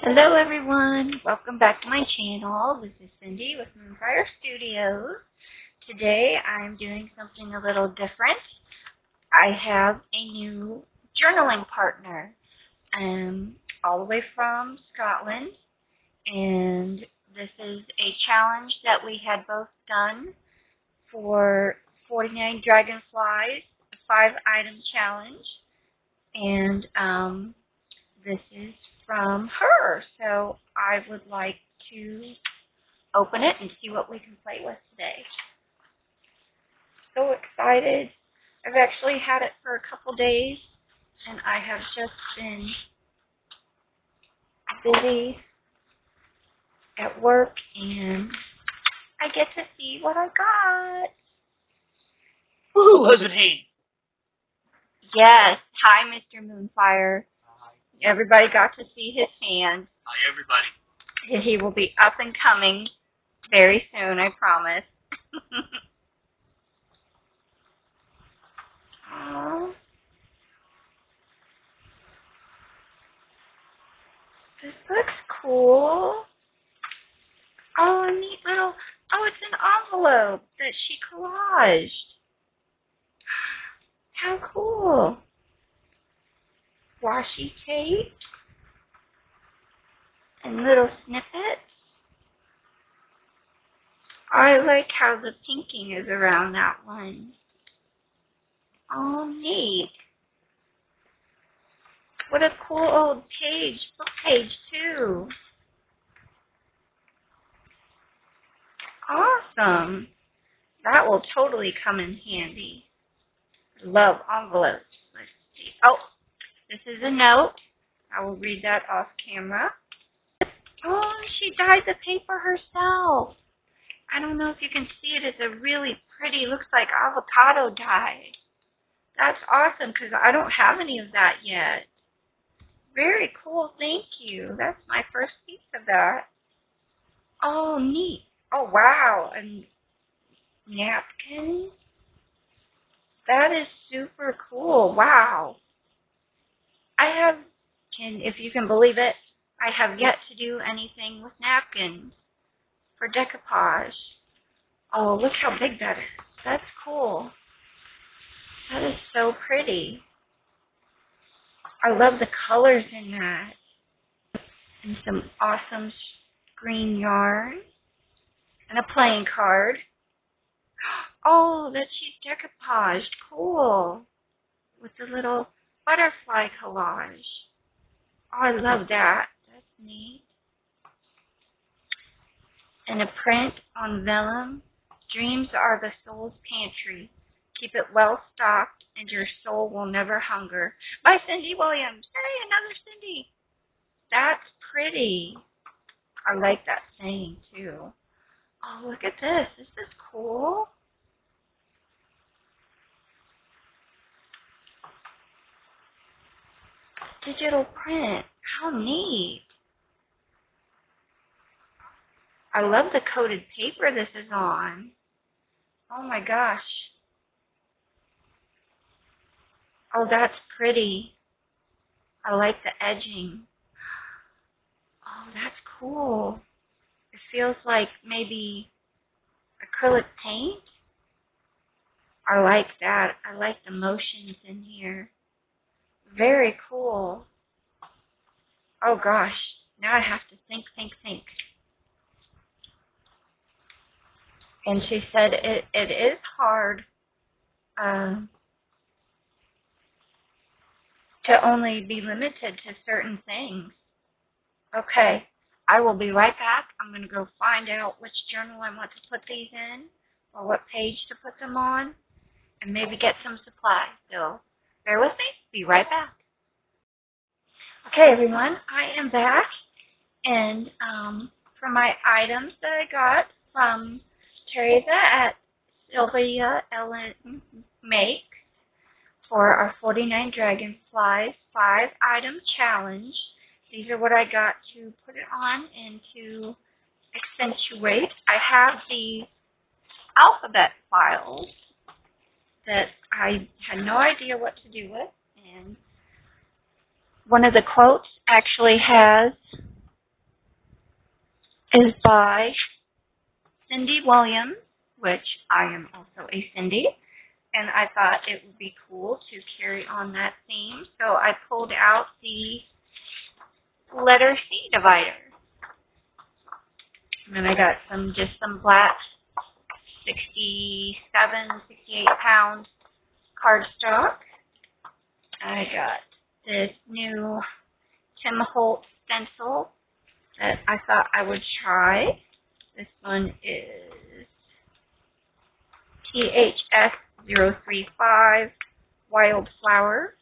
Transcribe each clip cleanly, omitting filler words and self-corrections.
Hello everyone, welcome back to my channel. This is Cindy with Moonfire Studios. Today I'm doing something a little different. I have a new journaling partner, all the way from Scotland, and this is a challenge that we had both done for 49 Dragonflies, a 5-item challenge, and this is from her, so I would like to open it and see what we can play with today. So excited. I've actually had it for a couple days, and I have just been busy at work, and I get to see what I got. Ooh, husband Haynes. Yes. Hi, Mr. Moonfire. Everybody got to see his hand. Hi, everybody. He will be up and coming very soon, I promise. Oh, this looks cool. Oh, a neat little, it's an envelope that she collaged. How cool. Washi tape and little snippets. I like how the pinking is around that one. Oh, neat. What a cool old page, book page too. Awesome. That will totally come in handy. Love envelopes. Let's see. Oh, this is a note. I will read that off camera. Oh, she dyed the paper herself. I don't know if you can see it. It's a really pretty, looks like avocado dye. That's awesome because I don't have any of that yet. Very cool. Thank you. That's my first piece of that. Oh, neat. Oh, wow. And napkin. That is super cool. Wow. If you can believe it, I have yet to do anything with napkins for decoupage. Oh, look how big that is. That's cool. That is so pretty. I love the colors in that. And some awesome green yarn. And a playing card. Oh, that she's decoupaged. Cool. With the little butterfly collage. Oh, I love that. That's neat. And a print on vellum. Dreams are the soul's pantry. Keep it well stocked, and your soul will never hunger. By Cindy Williams. Hey, another Cindy. That's pretty. I like that saying, too. Oh, look at this. This is cool. Digital print. How neat. I love the coated paper this is on. Oh my gosh. Oh, that's pretty. I like the edging. Oh, that's cool. It feels like maybe acrylic paint. I like that. I like the motions in here. Very cool. Oh gosh. Now I have to think. And she said it is hard to only be limited to certain things. Okay, I will be right back. I'm going to go find out which journal I want to put these in, or what page to put them on, and maybe get some supplies. So bear with me. Be right back. Okay, everyone, I am back, and for my items that I got from Teresa at Sylvia Ellen Make for our 49 Dragonflies 5-item challenge. These are what I got to put it on and to accentuate. I have the alphabet files that I had no idea what to do with, and one of the quotes actually has is by Cindy Williams, which I am also a Cindy, and I thought it would be cool to carry on that theme. So I pulled out the letter C divider. And then I got just some black 68 pound cardstock. I got this new Tim Holtz stencil that I thought I would try. This one is THS035 Wildflower.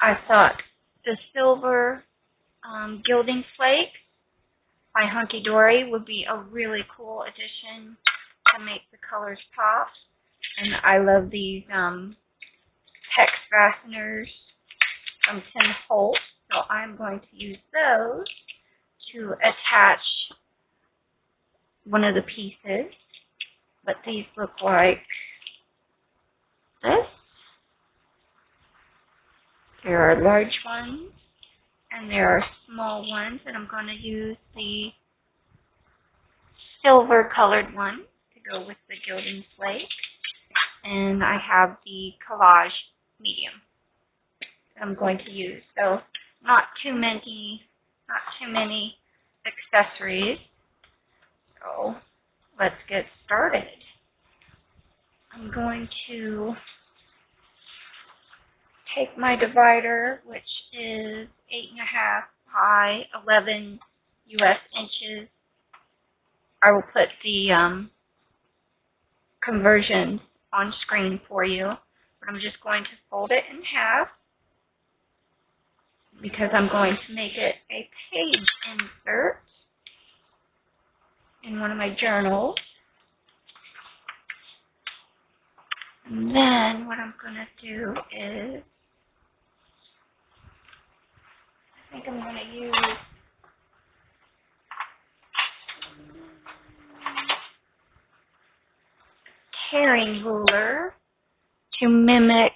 I thought the silver gilding flake by Hunky Dory would be a really cool addition to make the colors pop. And I love these hex fasteners from Tim Holtz, so I'm going to use those to attach one of the pieces. But these look like this. There are large ones and there are small ones, and I'm going to use the silver colored one to go with the gilding flake. And I have the collage medium that I'm going to use. So not too many accessories. So let's get started. I'm going to take my divider, which is 8.5 by 11 US inches. I will put the conversions on screen for you, but I'm just going to fold it in half because I'm going to make it a page insert in one of my journals. And then what I'm going to do is, I think I'm going to use tearing ruler to mimic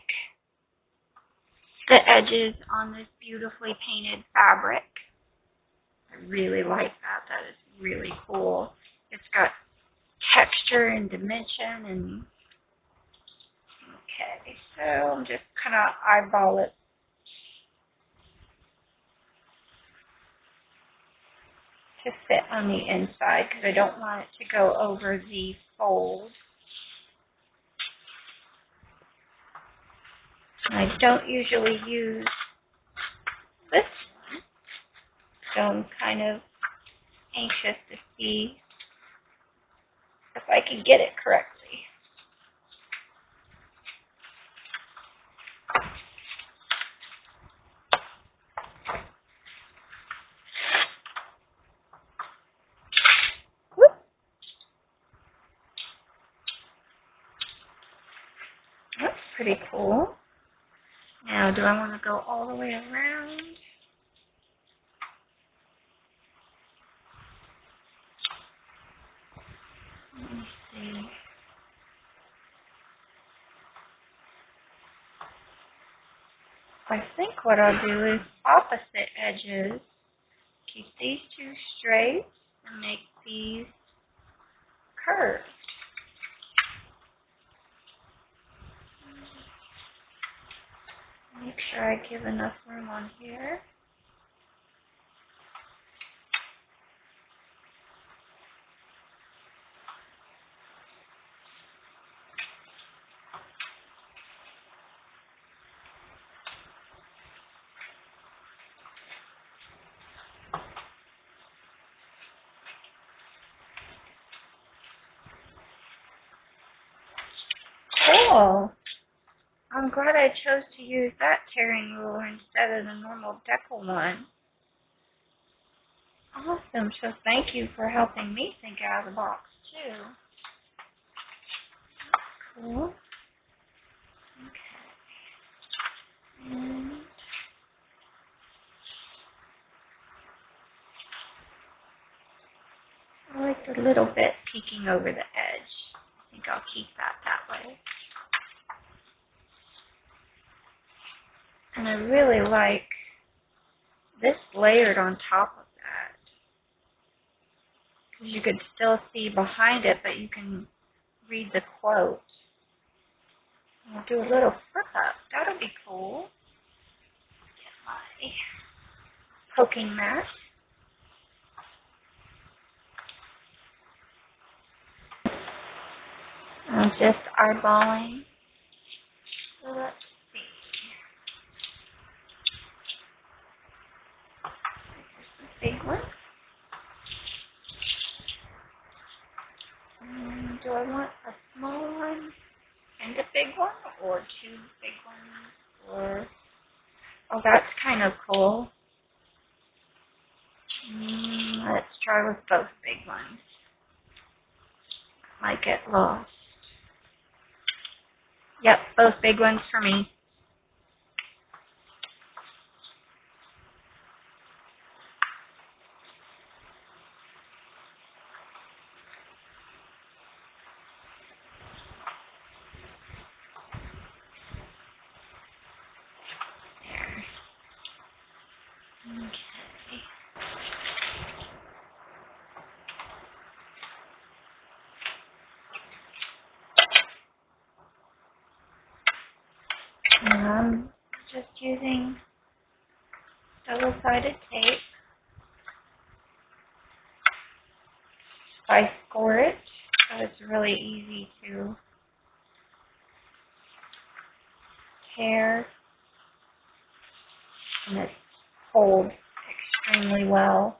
the edges on this beautifully painted fabric. I really like that. That is really cool. It's got texture and dimension. And okay, so I'm just kind of eyeball it. To fit on the inside because I don't want it to go over the fold. I don't usually use this one, so I'm kind of anxious to see if I can get it correctly. Whoop. That's pretty cool. Now, do I want to go all the way around? Let me see. I think what I'll do is opposite edges. Keep these two straight and make these curved. Make sure I give enough room on here. Cool. I'm glad I chose to use that tearing ruler instead of the normal decal one. Awesome. So thank you for helping me think out of the box too. Cool. Okay. And I like the little bit peeking over the edge. I think I'll keep that way. And I really like this layered on top of that. You could still see behind it, but you can read the quote. I'll do a little flip up. That'll be cool. Get my poking mat. I'm just eyeballing. So let's see. Here's the big one. Do I want a small one and a big one, or two big ones, or... Oh, that's kind of cool. Let's try with both big ones. Might get lost. Yep, both big ones for me. There. Okay. I'm just using double-sided tape. I score it, so it's really easy to tear, and it holds extremely well.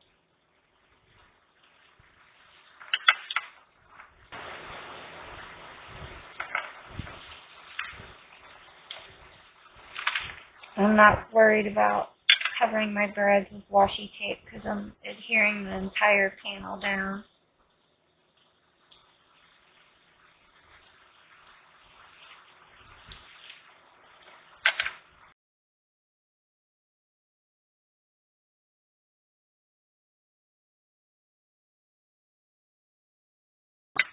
I'm not worried about covering my breads with washi tape because I'm adhering the entire panel down.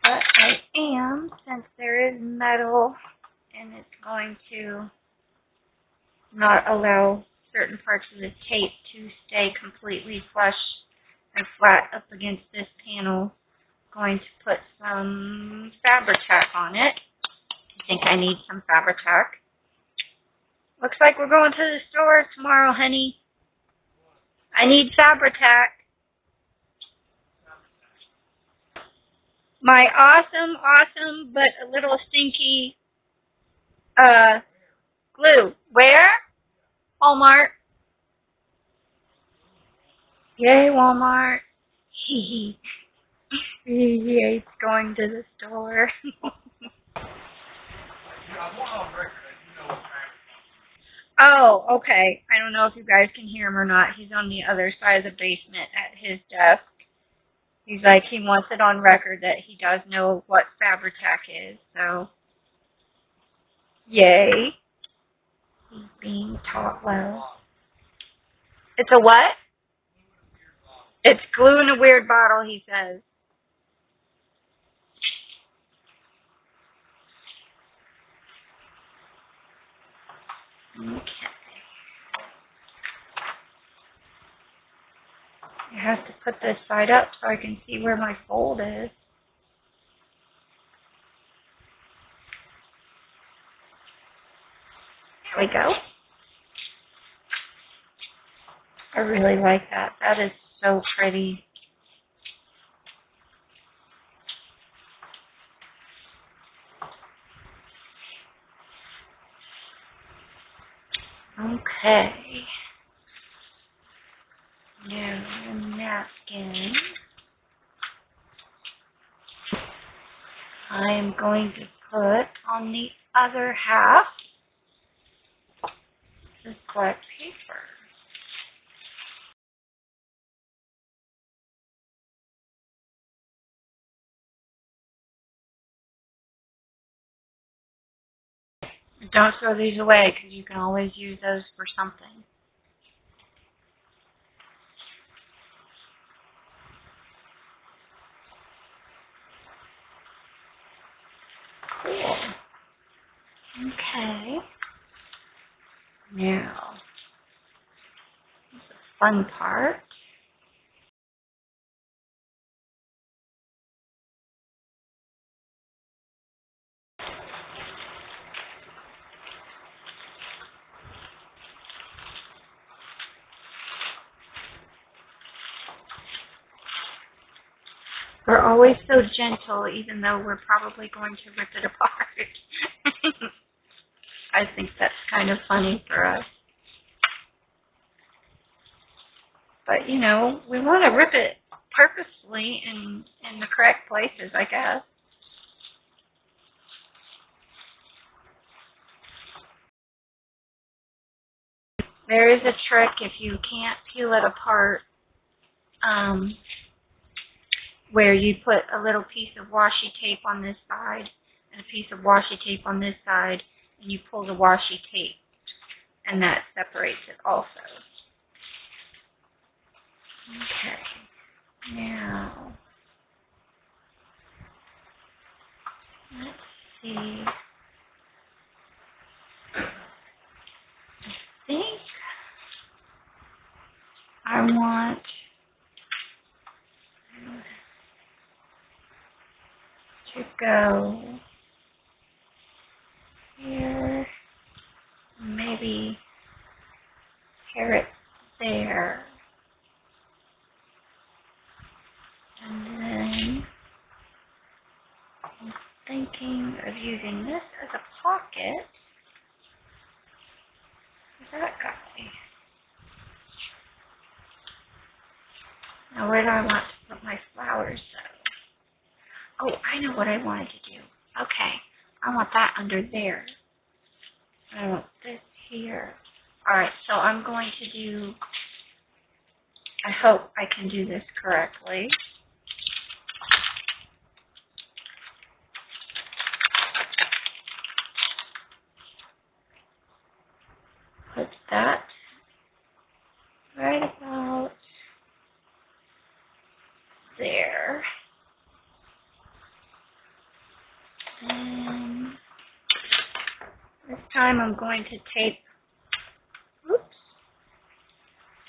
But I am, since there is metal and it's going to not allow certain parts of the tape to stay completely flush and flat up against this panel, going to put some Fabri-Tac on it. I think I need some Fabri-Tac. Looks like we're going to the store tomorrow, honey. I need Fabri-Tac. My awesome, but a little stinky glue. Where? Walmart. Yay, Walmart. He hates going to the store. Oh, okay. I don't know if you guys can hear him or not. He's on the other side of the basement at his desk. He's like, he wants it on record that he does know what Fabri-Tac is, so yay. He's being taught well. It's a what? It's glue in a weird bottle, he says. Okay. I have to put this side up so I can see where my fold is. There we go. I really like that. That is so pretty. Okay. Now the napkin. I'm going to put on the other half this black paper. Don't throw these away because you can always use those for something. Cool. Okay. Now, the fun part. always so gentle, even though we're probably going to rip it apart. I think that's kind of funny for us. But, you know, we want to rip it purposely in the correct places, I guess. There is a trick if you can't peel it apart, where you put a little piece of washi tape on this side and a piece of washi tape on this side, and you pull the washi tape, and that separates it also. Okay, now, let's see. I think I want to go here, maybe pair it there, and then I'm thinking of using this as a pocket. That guy. Now where do I want to put my flowers though? Oh, I know what I wanted to do. Okay, I want that under there. I want this here. Alright, so I'm going to do, I hope I can do this correctly. Put that right about there. And this time I'm going to tape, oops,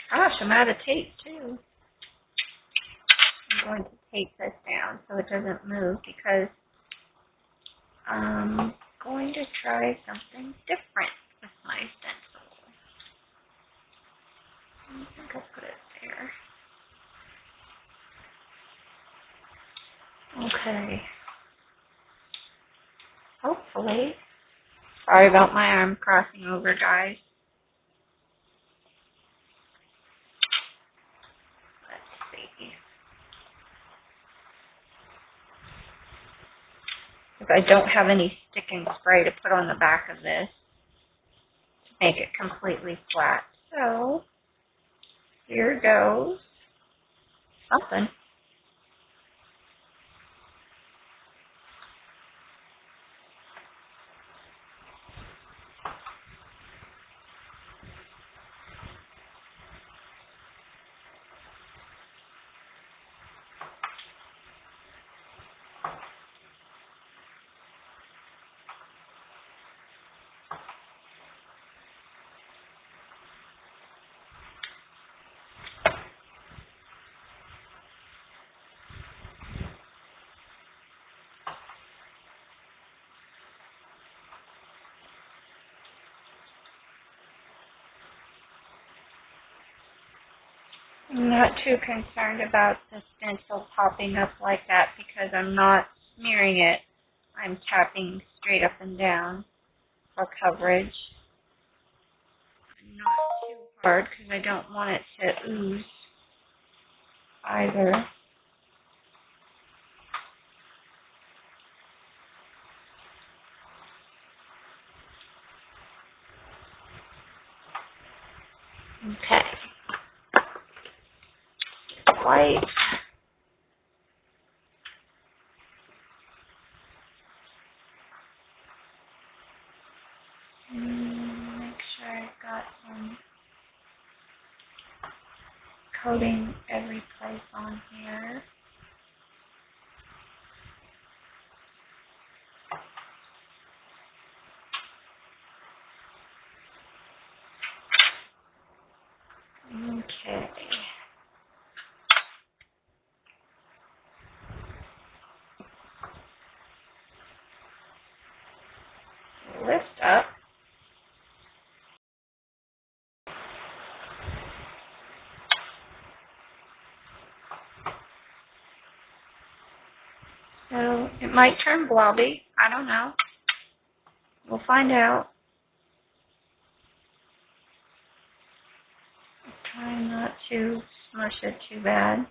gosh, I'm out of tape too. I'm going to tape this down so it doesn't move because I'm going to try something different with my stencil. I think I'll put it there. Okay. Hopefully. Sorry about my arm crossing over, guys. Let's see. Because I don't have any sticking spray to put on the back of this to make it completely flat. So, here goes something. I'm not too concerned about the stencil popping up like that because I'm not smearing it. I'm tapping straight up and down for coverage. Not too hard because I don't want it to ooze either. Okay. White. Make sure I've got some coating every place on here. Okay. Lift up. might turn blobby. I don't know. We'll find out. Trying not to smush it too bad.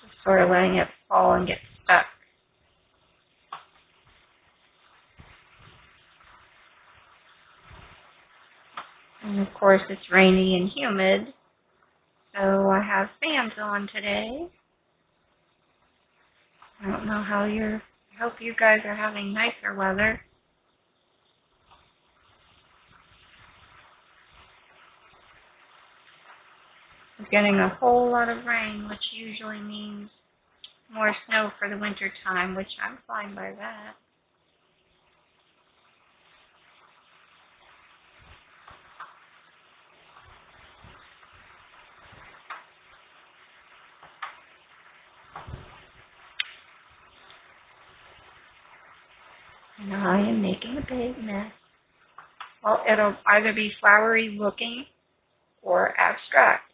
Just sort of letting it fall and get stuck. And of course it's rainy and humid, so I have fans on today. I don't know how I hope you guys are having nicer weather. We're getting a whole lot of rain, which usually means more snow for the winter time, which I'm fine by that. And I am making a big mess. Well, it'll either be flowery looking or abstract.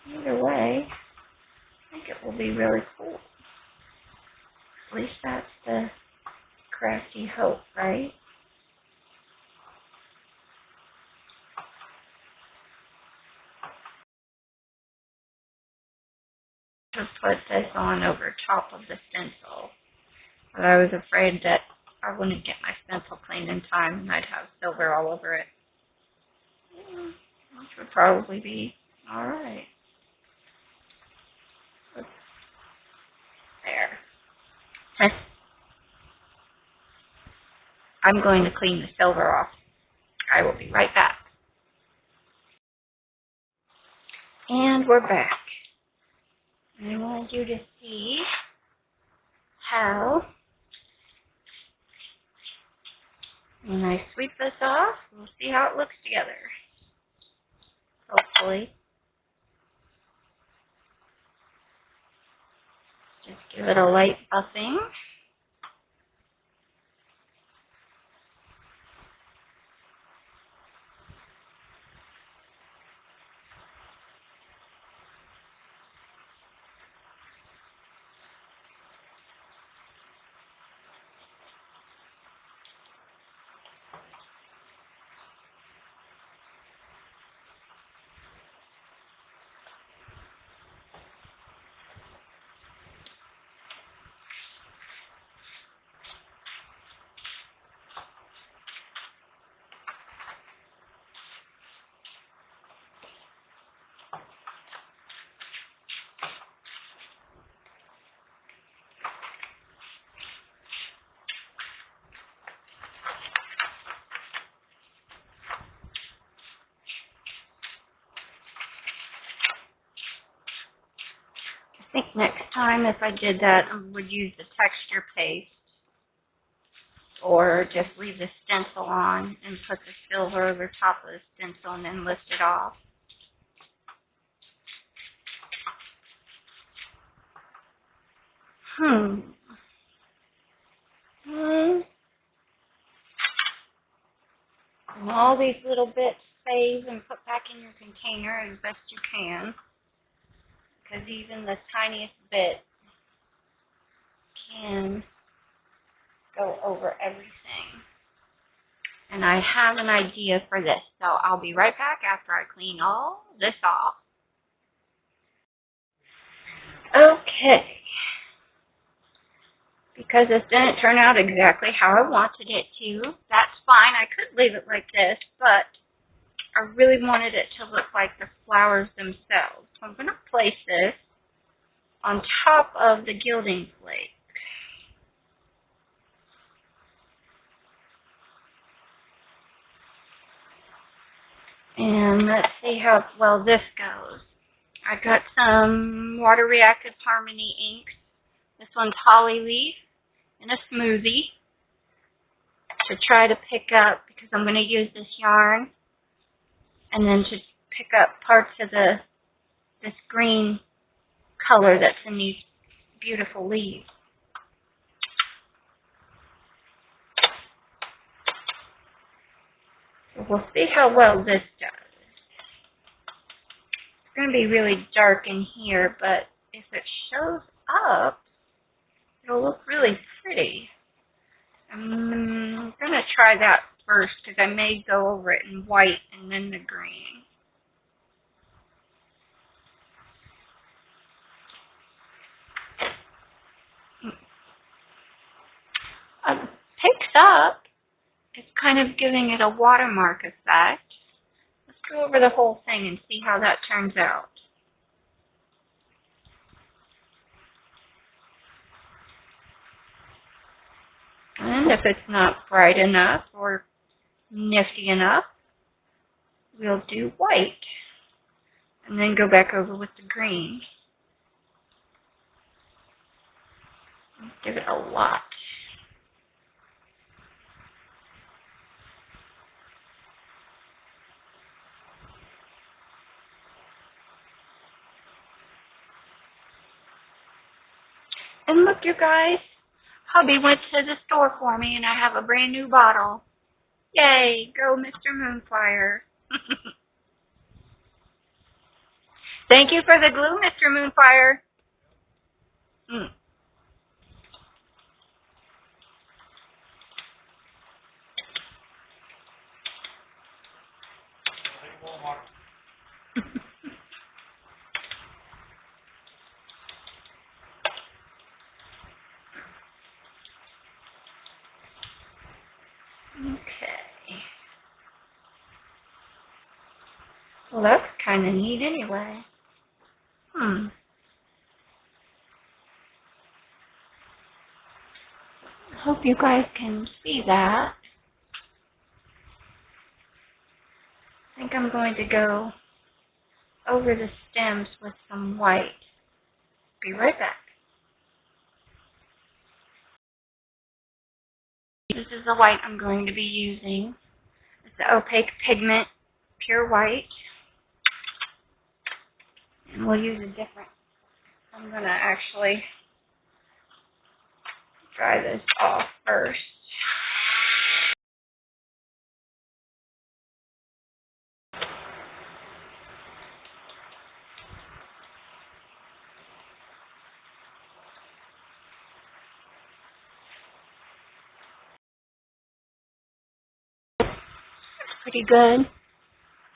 Either way, I think it will be really cool. At least that's the crafty hope, right? To put this on over top of the stencil. But I was afraid that I wouldn't get my stencil cleaned in time and I'd have silver all over it. Which would probably be alright. There. I'm going to clean the silver off. I will be right back. And we're back. I want you to see how, when I sweep this off, we'll see how it looks together. Hopefully. Just give it a light buffing. I think next time if I did that, I would use the texture paste or just leave the stencil on and put the silver over top of the stencil and then lift it off. And all these little bits save and put back in your container as best you can. Because even the tiniest bit can go over everything. And I have an idea for this, so I'll be right back after I clean all this off. Okay. Because this didn't turn out exactly how I wanted it to, that's fine. I could leave it like this, but I really wanted it to look like the flowers themselves. So I'm going to place this on top of the gilding plate. And let's see how well this goes. I got some Water Reactive Harmony inks. This one's Holly Leaf in a smoothie to try to pick up, because I'm going to use this yarn, and then to pick up parts of this green color that's in these beautiful leaves. So we'll see how well this does. going to be really dark in here, but if it shows up, it'll look really pretty. I'm going to try that first because I may go over it in white and then the green. Picks up. It's kind of giving it a watermark effect. Let's go over the whole thing and see how that turns out. And if it's not bright enough or nifty enough, we'll do white. And then go back over with the green. Let's give it a lot. And look, you guys, hubby went to the store for me and I have a brand new bottle. Yay, go Mr. Moonfire. Thank you for the glue, Mr. Moonfire. Okay. Well, that's kind of neat anyway. Hope you guys can see that. I think I'm going to go over the stems with some white. Be right back. This is the white I'm going to be using. It's the opaque pigment, pure white. And we'll use a different. I'm going to actually dry this off first. Pretty good.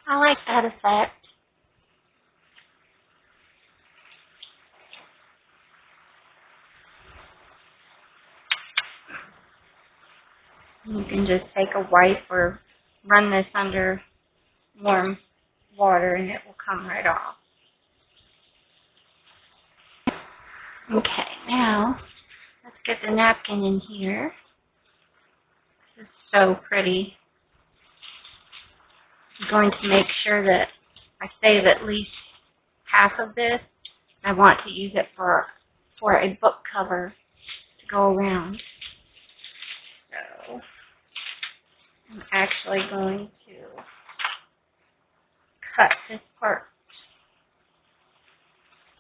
I like that effect. You can just take a wipe or run this under warm water and it will come right off. Okay, now let's get the napkin in here. This is so pretty. I'm going to make sure that I save at least half of this. I want to use it for a book cover to go around. So I'm actually going to cut this part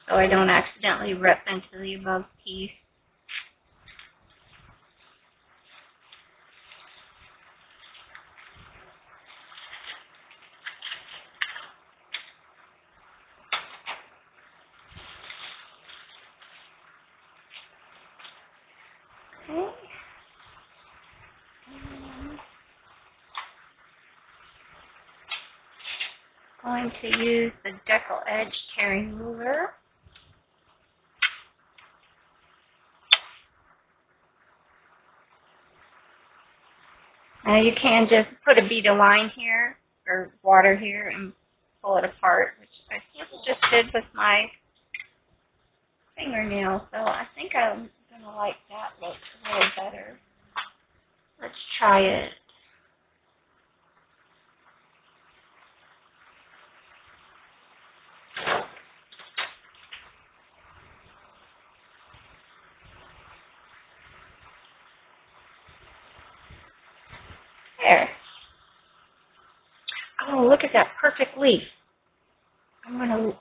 so I don't accidentally rip into the above piece. Okay. Going to use the decal edge tearing ruler. Now you can just put a bead of line here or water here and pull it apart, which I just did with my fingernail. So I think I'm going to like that look a little better. Let's try it. There. Oh, look at that perfect leaf. I'm going to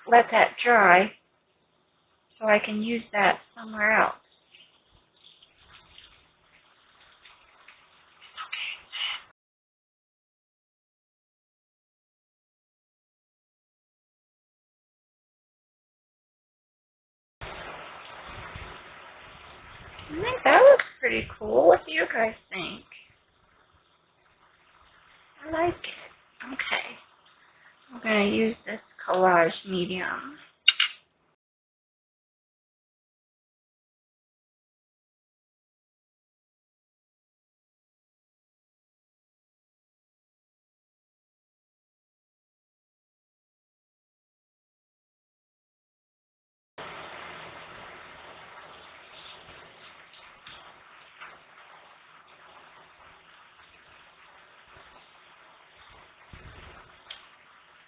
let that dry so I can use that somewhere else. pretty cool. What do you guys think? I like it. Okay. I'm going to use this collage medium.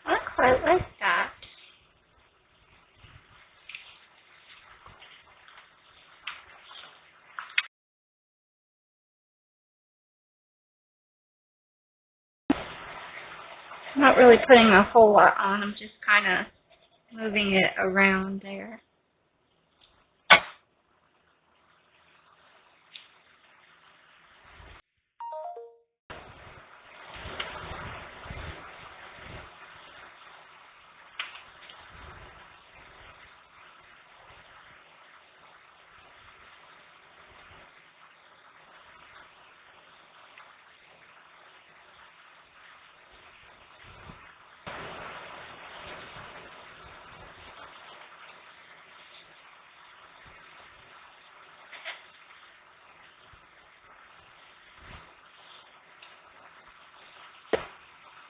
I quite like that. I'm not really putting a whole lot on. I'm just kind of moving it around there.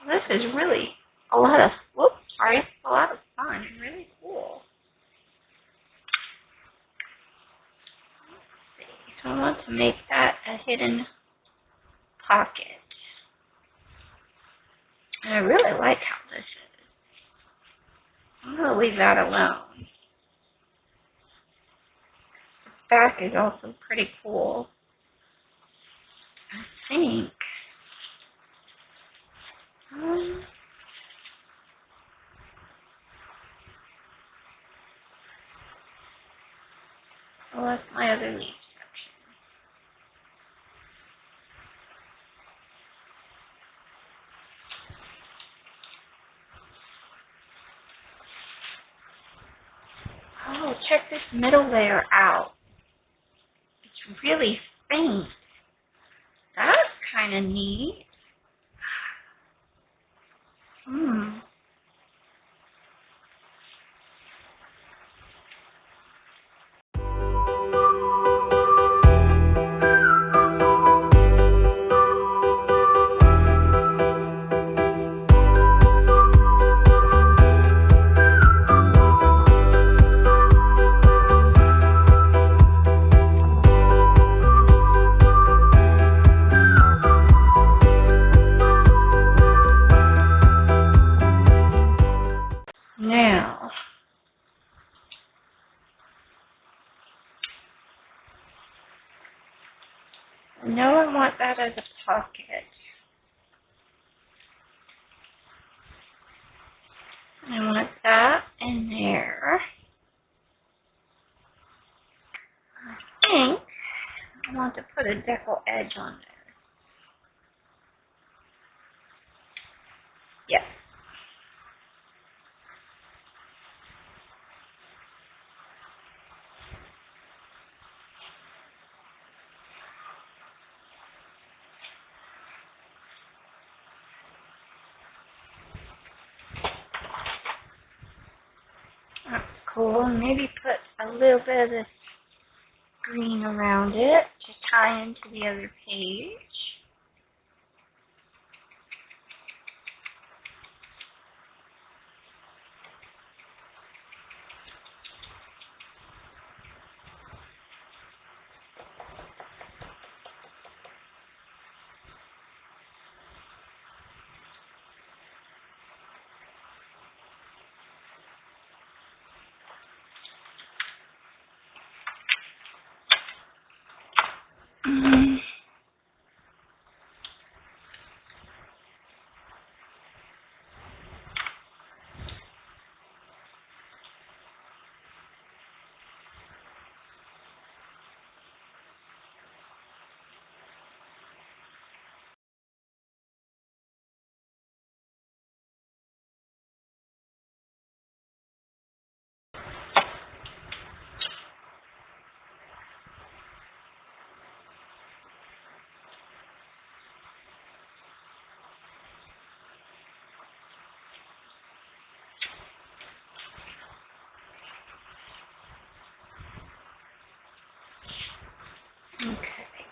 This is really a lot of, a lot of fun. Really cool. Let's see. So I want to make that a hidden pocket. And I really like how this is. I'm going to leave that alone. The back is also pretty cool. I think. Well, that's my other leaf section. Oh, check this middle layer out. It's really faint. That's kind of neat. Now, I know I want that as a pocket. I want that in there. I think I want to put a decal edge on there. Yes. That's cool. Maybe put a little bit of this green around it to tie into the other page.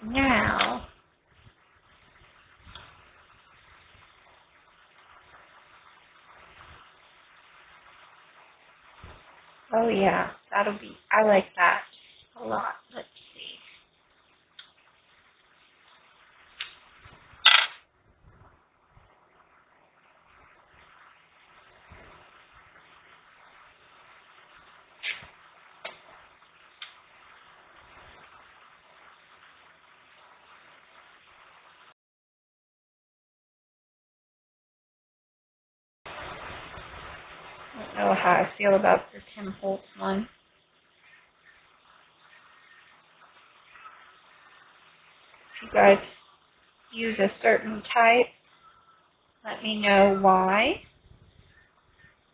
Now, oh yeah, that'll be, I like that a lot. Let's see. I don't know how I feel about the Tim Holtz one. If you guys use a certain type, let me know why.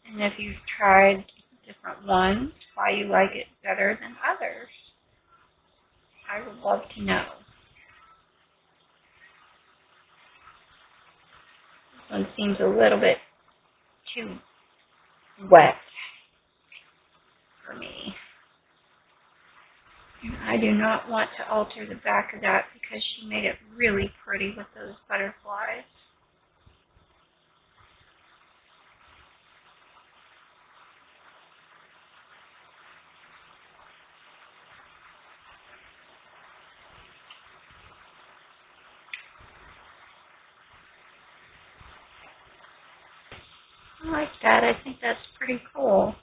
And if you've tried different ones, why you like it better than others. I would love to know. This one seems a little bit too wet for me. And I do not want to alter the back of that because she made it really pretty with those butterflies. I like that. I think that's pretty cool.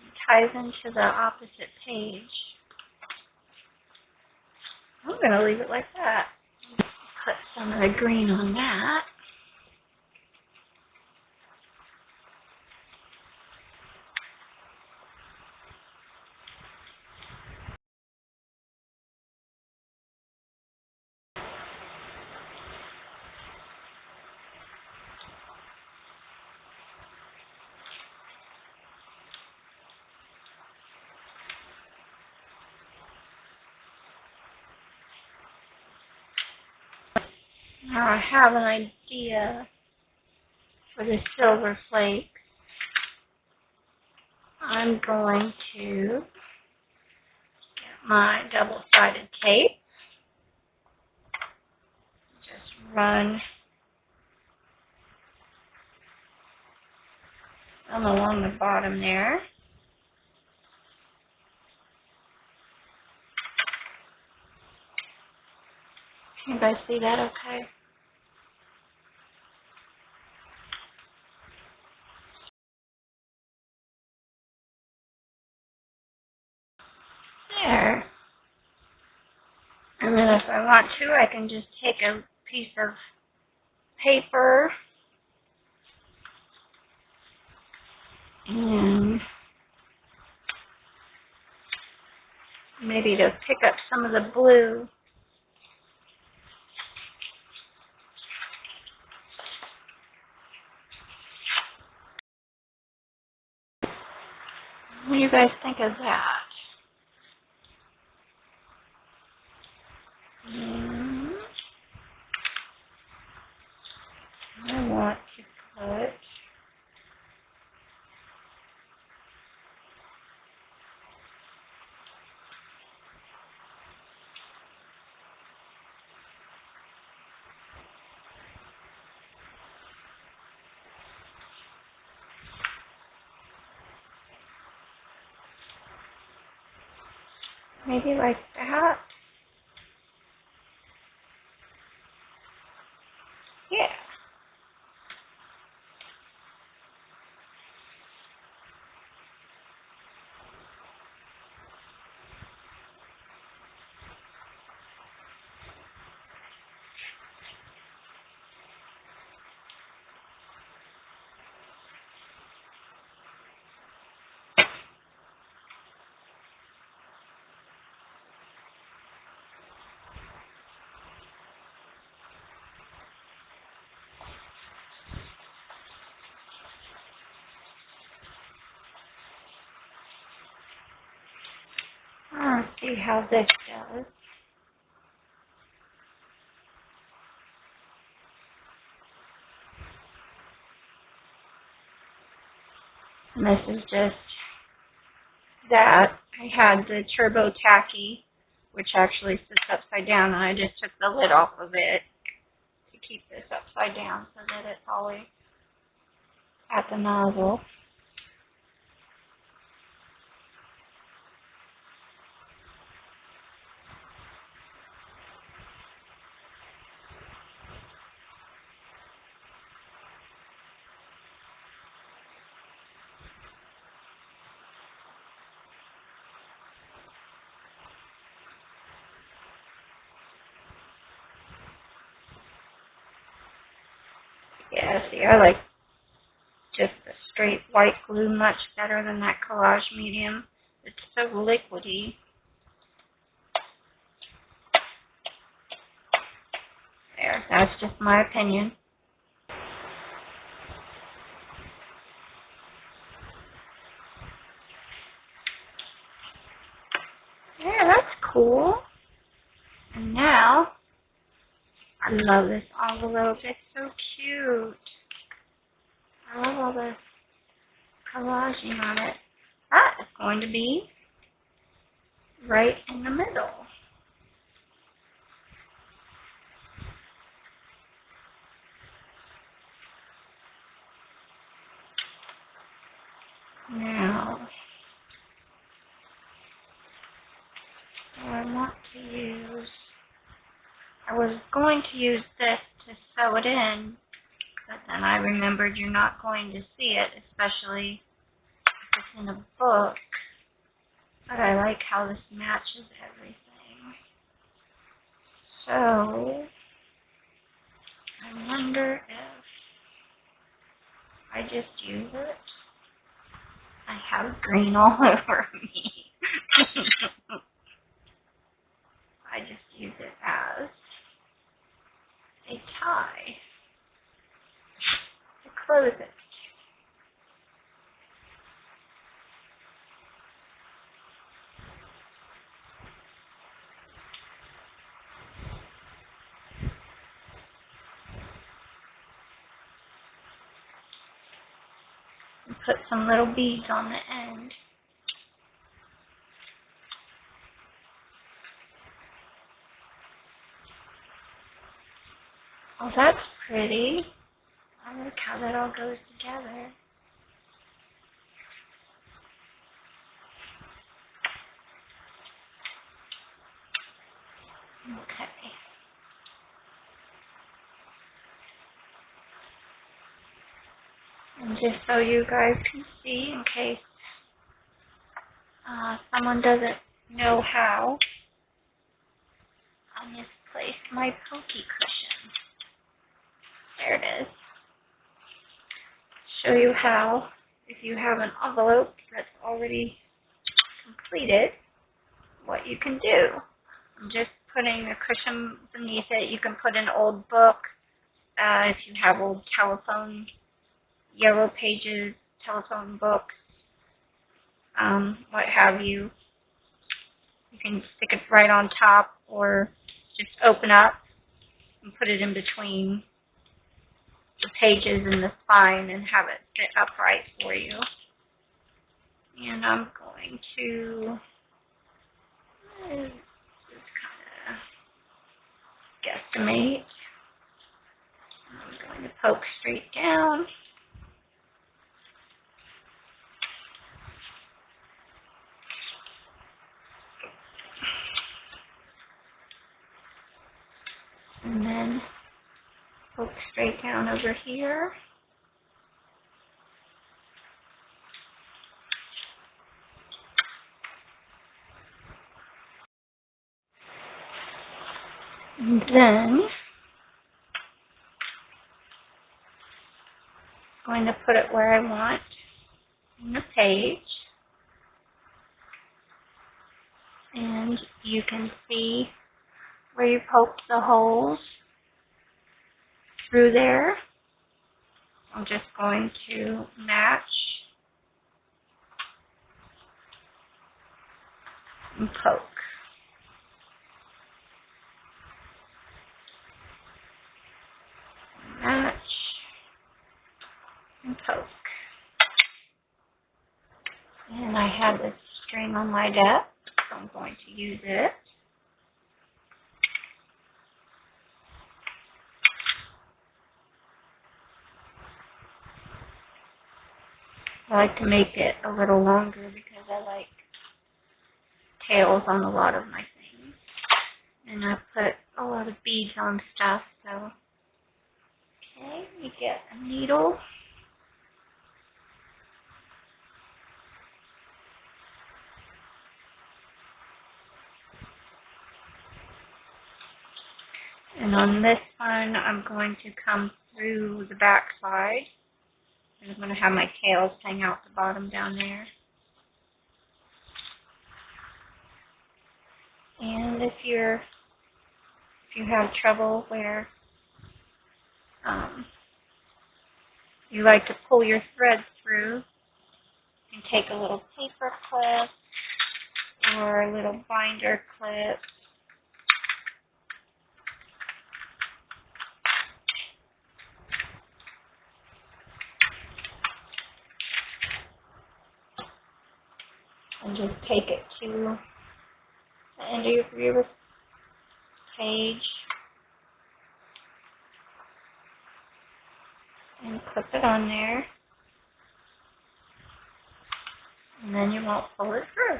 It ties into the opposite page. I'm going to leave it like that. Put some of the green on that. Now I have an idea for the silver flakes. I'm going to get my double-sided tape. Just run some along the bottom there. Can you guys see that okay? There. And then if I want to, I can just take a piece of paper and maybe to pick up some of the blue. What do you guys think of that? I want to put maybe like that. Yeah. Let's see how this goes. And this is just that. I had the Turbo Tacky which actually sits upside down, and I just took the lid off of it to keep this upside down so that it's always at the nozzle. Yeah, see, I like just the straight white glue much better than that collage medium. It's so liquidy. There, that's just my opinion. Yeah, that's cool. And now, I love this envelope. It's so cute. I love all the collaging on it. That is going to be right in the middle. Now, I want to use, I was going to use this to sew it in, but then I remembered you're not going to see it, especially if it's in a book. But I like how this matches everything. So, I wonder if I just use it. I have green all over me. I just use it as a tie to close it. And put some little beads on the end. Oh, that's pretty. I like how that all goes together. Okay. And just so you guys can see, in case someone doesn't know how, I misplaced my pokey cushion. There it is. Show you how, if you have an envelope that's already completed, what you can do. I'm just putting a cushion beneath it. You can put an old book, if you have old telephone, yellow pages, telephone books, what have you. You can stick it right on top or just open up and put it in between the pages and the spine and have it sit upright for you. And I'm going to just kind of guesstimate. I'm going to poke straight down. And then poke straight down over here. And then I'm going to put it where I want in the page. And you can see where you poked the holes through there. I'm just going to match and poke. Match and poke. And I have this string on my desk, so I'm going to use it. I like to make it a little longer because I like tails on a lot of my things. And I put a lot of beads on stuff, so. Okay, we get a needle. And on this one, I'm going to come through the back side. And I'm going to have my tails hang out the bottom down there. And if you have trouble where you like to pull your thread through, you can take a little paper clip or a little binder clip. And just take it to the end of your page and clip it on there. And then you won't pull it through.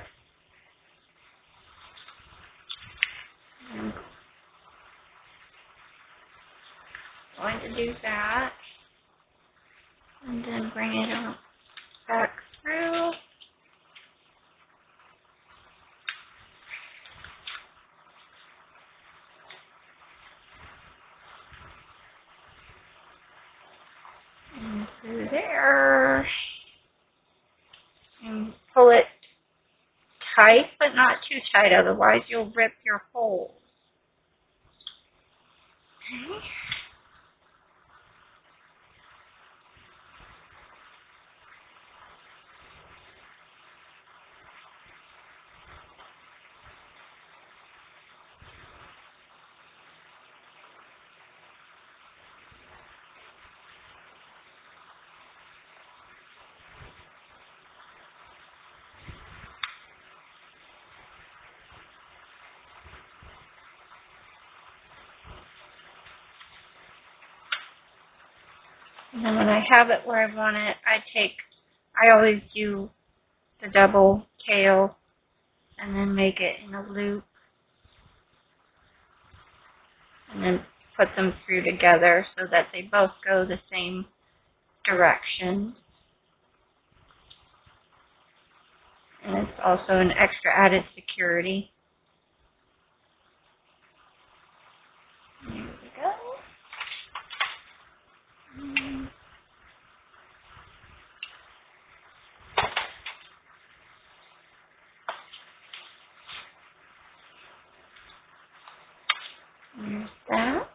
And I'm going to do that. And then bring it back through. And through there. And pull it tight, but not too tight, otherwise you'll rip your holes. Okay. And then when I have it where I want it, I always do the double tail and then make it in a loop and then put them through together so that they both go the same direction. And it's also an extra added security. There we go. There's that.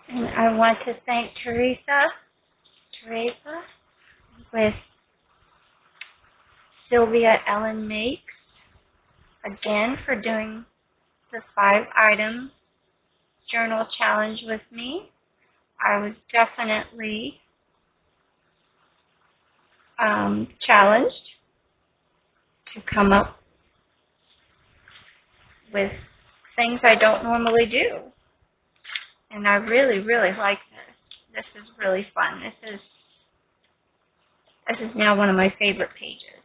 And I want to thank Teresa with Sylvia Ellen Makes again for doing the 5 items journal challenge with me. I was definitely challenged to come up with things I don't normally do. And I really, really like this. This is really fun. This is now one of my favorite pages.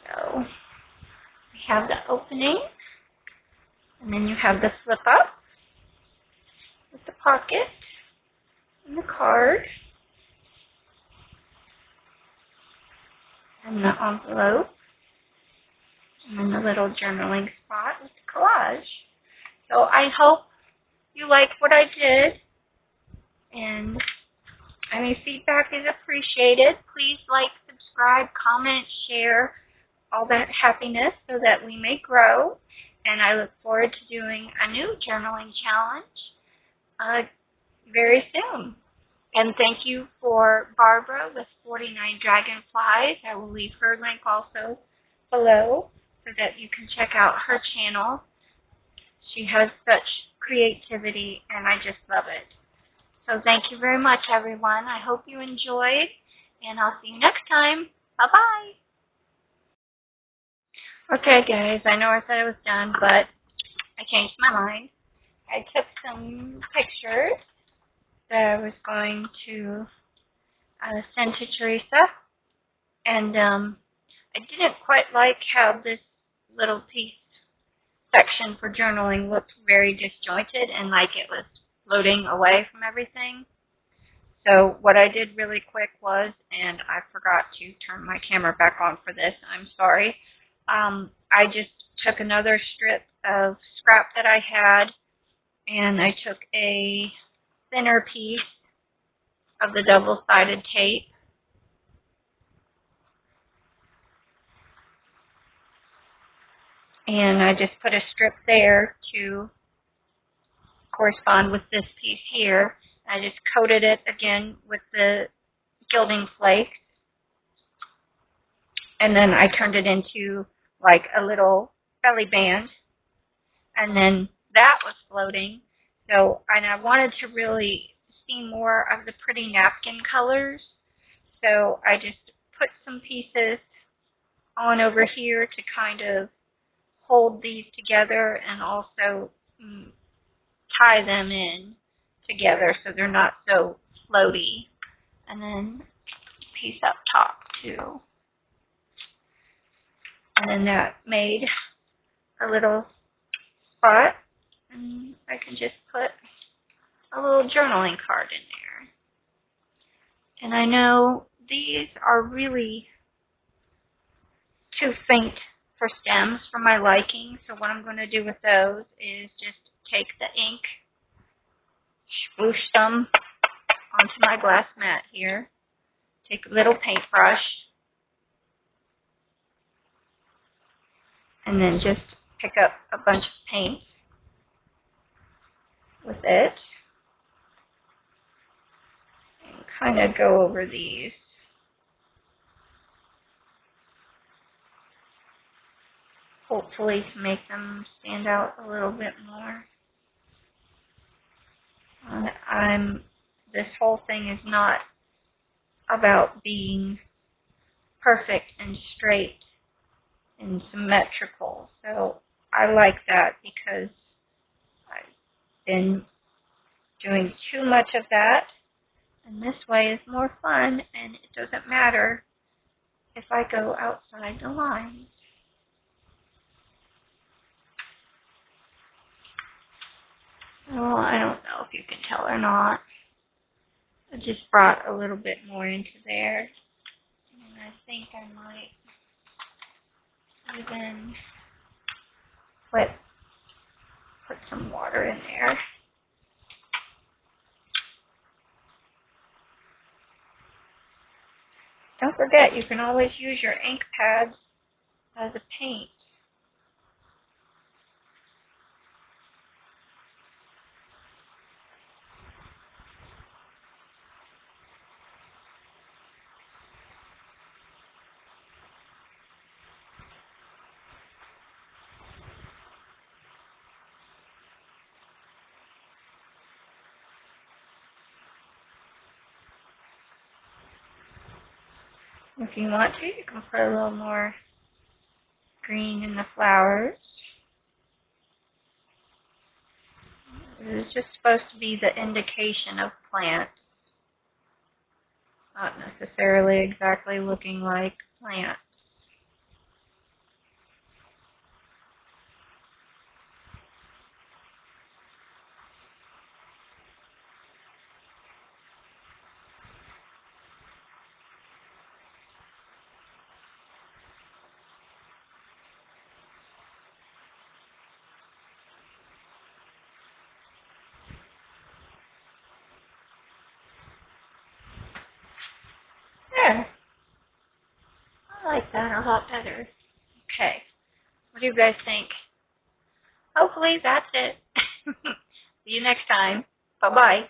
So we have the opening, and then you have the flip up with the pocket and the card and the envelope, and then the little journaling spot with the collage. So I hope you like what I did, and any feedback is appreciated. Please like, subscribe, comment, share, all that happiness so that we may grow. And I look forward to doing a new journaling challenge very soon. And thank you for Barbara with 49dragonflies. I will leave her link also below so that you can check out her channel. She has such creativity, and I just love it. So thank you very much, everyone. I hope you enjoyed, and I'll see you next time. Bye-bye. Okay, guys, I know I said it was done, but I changed my mind. I took some pictures that I was going to send to Teresa, and I didn't quite like how this little piece section for journaling looked very disjointed and like it was floating away from everything. So what I did really quick was, and I forgot to turn my camera back on for this, I'm sorry, I just took another strip of scrap that I had, and I took a thinner piece of the double-sided tape, and I just put a strip there to correspond with this piece here. I just coated it again with the gilding flakes, and then I turned it into like a little belly band, and then that was floating. So, and I wanted to really see more of the pretty napkin colors, so I just put some pieces on over here to kind of hold these together and also tie them in together so they're not so floaty. And then a piece up top too. And then that made a little spot, and I can just put a little journaling card in there. And I know these are really too faint for stems for my liking, so what I'm going to do with those is just take the ink, swoosh them onto my glass mat here, take a little paintbrush, and then just pick up a bunch of paint with it, and kind of go over these. Hopefully to make them stand out a little bit more. This whole thing is not about being perfect and straight and symmetrical. So I like that because I've been doing too much of that, and this way is more fun, and it doesn't matter if I go outside the lines. Well, I don't know if you can tell or not. I just brought a little bit more into there, and I think I might even put some water in there. Don't forget, you can always use your ink pads as a paint. If you want to, you can put a little more green in the flowers. This is just supposed to be the indication of plants, not necessarily exactly looking like plants. There. I like that a lot better. Okay. What do you guys think? Hopefully that's it. See you next time. Bye-bye.